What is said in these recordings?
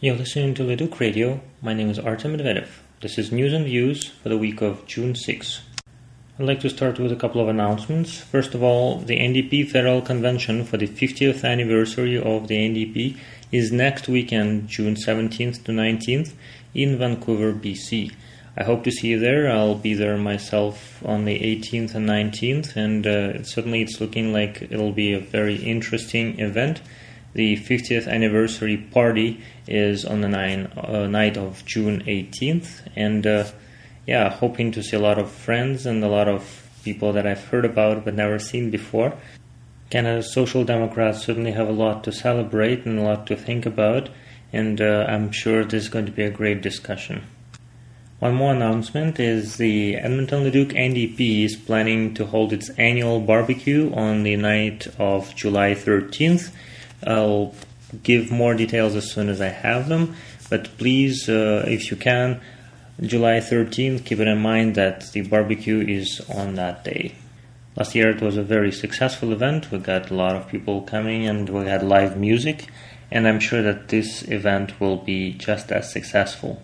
You're listening to Leduc Radio. My name is Artem Medvedev. This is news and views for the week of June 6. I'd like to start with a couple of announcements. First of all, the NDP Federal Convention for the 50th anniversary of the NDP is next weekend, June 17th to 19th, in Vancouver, BC. I hope to see you there. I'll be there myself on the 18th and 19th, and it's looking like it'll be a very interesting event. The 50th anniversary party is on the night of June 18th, and hoping to see a lot of friends and a lot of people that I've heard about but never seen before. Canada's Social Democrats certainly have a lot to celebrate and a lot to think about, and I'm sure this is going to be a great discussion. One more announcement is the Edmonton Leduc NDP is planning to hold its annual barbecue on the night of July 13th. I'll give more details as soon as I have them, but please, if you can, July 13th, keep it in mind that the barbecue is on that day. Last year it was a very successful event. We got a lot of people coming and we had live music, and I'm sure that this event will be just as successful.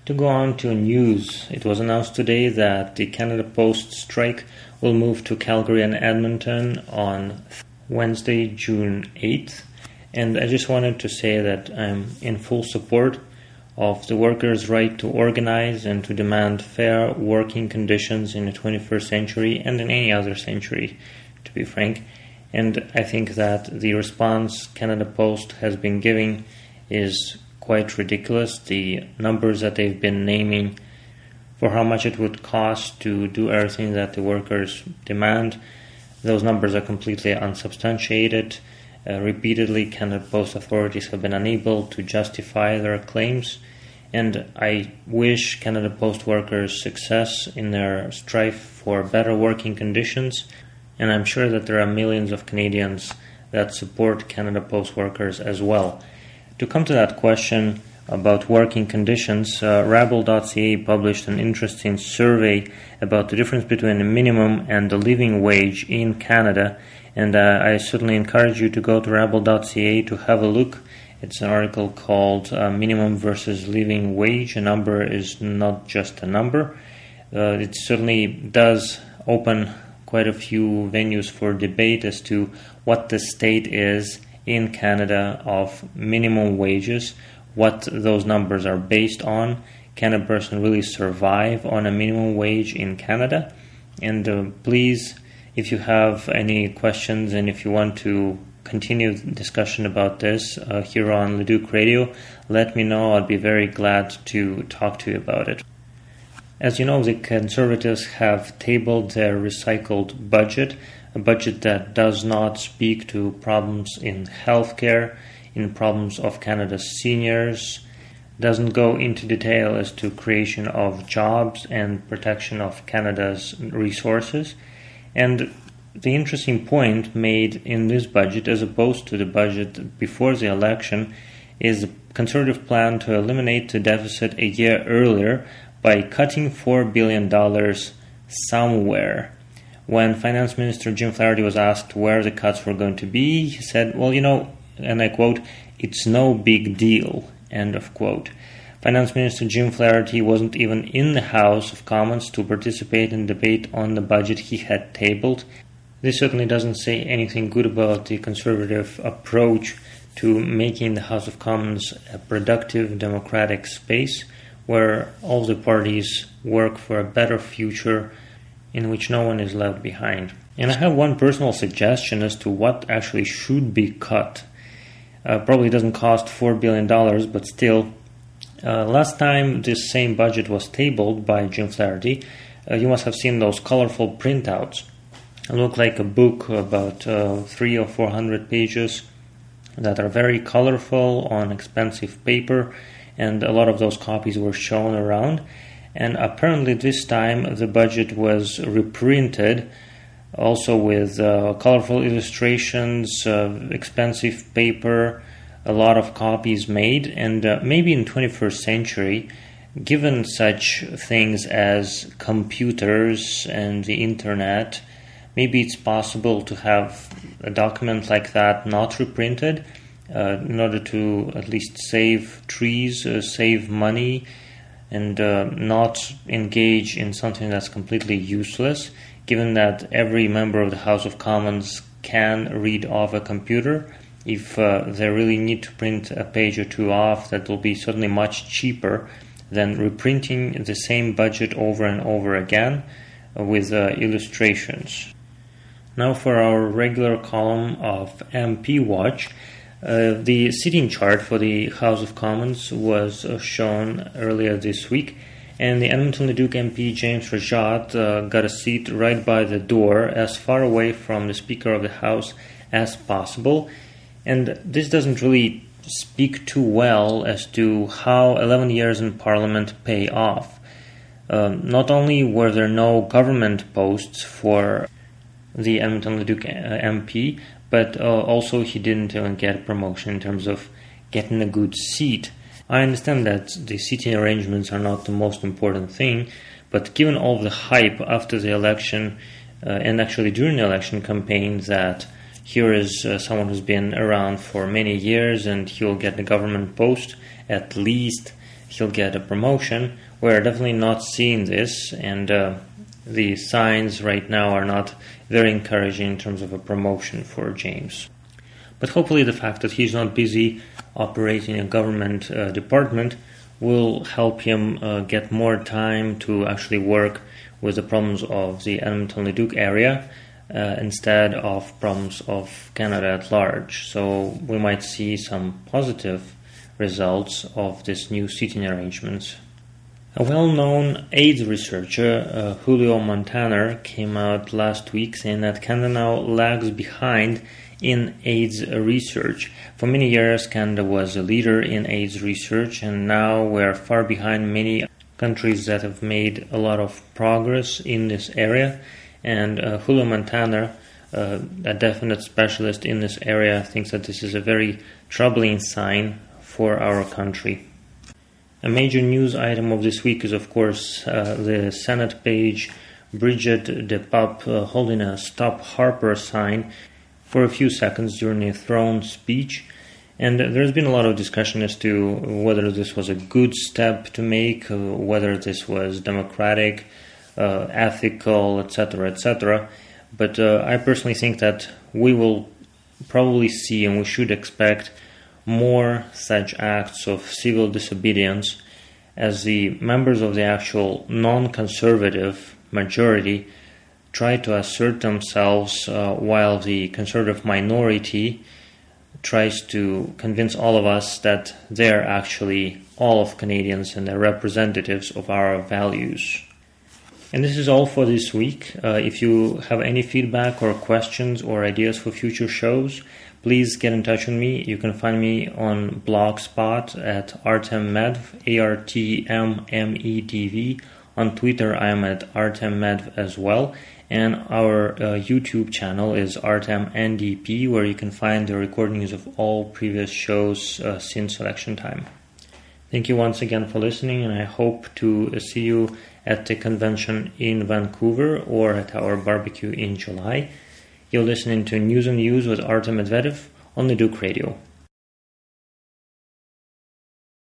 To go on to news, it was announced today that the Canada Post strike will move to Calgary and Edmonton on Wednesday, June 8th, and I just wanted to say that I'm in full support of the workers' right to organize and to demand fair working conditions in the 21st century and in any other century, to be frank. And I think that the response Canada Post has been giving is quite ridiculous. The numbers that they've been naming for how much it would cost to do everything that the workers demand, those numbers are completely unsubstantiated. Repeatedly, Canada Post authorities have been unable to justify their claims, and I wish Canada Post workers success in their strive for better working conditions, and I'm sure that there are millions of Canadians that support Canada Post workers as well. To come to that question about working conditions, Rabble.ca published an interesting survey about the difference between the minimum and the living wage in Canada, and I certainly encourage you to go to Rabble.ca to have a look. It's an article called Minimum versus Living Wage. A number is not just a number. It certainly does open quite a few venues for debate as to what the state is in Canada of minimum wages, what those numbers are based on. Can a person really survive on a minimum wage in Canada? And please, if you have any questions and if you want to continue the discussion about this here on Leduc Radio, let me know. I'd be very glad to talk to you about it. As you know, the Conservatives have tabled their recycled budget, a budget that does not speak to problems in healthcare, in problems of Canada's seniors, doesn't go into detail as to creation of jobs and protection of Canada's resources. And the interesting point made in this budget, as opposed to the budget before the election, is the Conservative plan to eliminate the deficit a year earlier by cutting $4 billion somewhere. When Finance Minister Jim Flaherty was asked where the cuts were going to be, he said, and I quote, "It's no big deal," end of quote. Finance Minister Jim Flaherty wasn't even in the House of Commons to participate in debate on the budget he had tabled. This certainly doesn't say anything good about the Conservative approach to making the House of Commons a productive democratic space where all the parties work for a better future in which no one is left behind. And I have one personal suggestion as to what actually should be cut. Probably doesn't cost $4 billion, but still, last time this same budget was tabled by Jim Flaherty, you must have seen those colorful printouts. It looked like a book about 300 or 400 pages that are very colorful on expensive paper, and a lot of those copies were shown around. And apparently this time the budget was reprinted, also with colorful illustrations, expensive paper, a lot of copies made. And maybe in 21st century, given such things as computers and the internet, maybe it's possible to have a document like that not reprinted, in order to at least save trees, save money, and not engage in something that's completely useless, given that every member of the House of Commons can read off a computer. If they really need to print a page or two off, that will be certainly much cheaper than reprinting the same budget over and over again with illustrations. Now for our regular column of MP Watch. The sitting chart for the House of Commons was shown earlier this week, and the Edmonton-Leduc MP James Rajat got a seat right by the door, as far away from the Speaker of the House as possible. And this doesn't really speak too well as to how 11 years in Parliament pay off. Not only were there no government posts for the Edmonton-Leduc MP, but also he didn't get a promotion in terms of getting a good seat. I understand that the seating arrangements are not the most important thing, but given all of the hype after the election and actually during the election campaign that here is someone who's been around for many years and he'll get a government post, at least he'll get a promotion, we're definitely not seeing this, and the signs right now are not very encouraging in terms of a promotion for James. But hopefully the fact that he's not busy operating a government department will help him get more time to actually work with the problems of the Edmonton-Leduc area instead of problems of Canada at large. So we might see some positive results of this new seating arrangements. A well-known AIDS researcher, Julio Montaner, came out last week saying that Canada now lags behind in AIDS research. For many years, Canada was a leader in AIDS research, and now we're far behind many countries that have made a lot of progress in this area. And Julio Montaner, a definite specialist in this area, thinks that this is a very troubling sign for our country. A major news item of this week is, of course, the Senate page Bridget de Pape holding a Stop Harper sign for a few seconds during a throne speech. And there's been a lot of discussion as to whether this was a good step to make, whether this was democratic, ethical, etc., etc. But I personally think that we will probably see, and we should expect, more such acts of civil disobedience as the members of the actual non-conservative majority try to assert themselves while the conservative minority tries to convince all of us that they're actually all of Canadians and they're representatives of our values. And this is all for this week. If you have any feedback or questions or ideas for future shows, please get in touch with me. You can find me on Blogspot at artemmedv, ARTMMEDV. On Twitter, I am at artemmedv as well. And our YouTube channel is artemndp, where you can find the recordings of all previous shows since election time. Thank you once again for listening, and I hope to see you at the convention in Vancouver or at our barbecue in July. You're listening to News and Views with Artem Medvedev on Leduc Radio.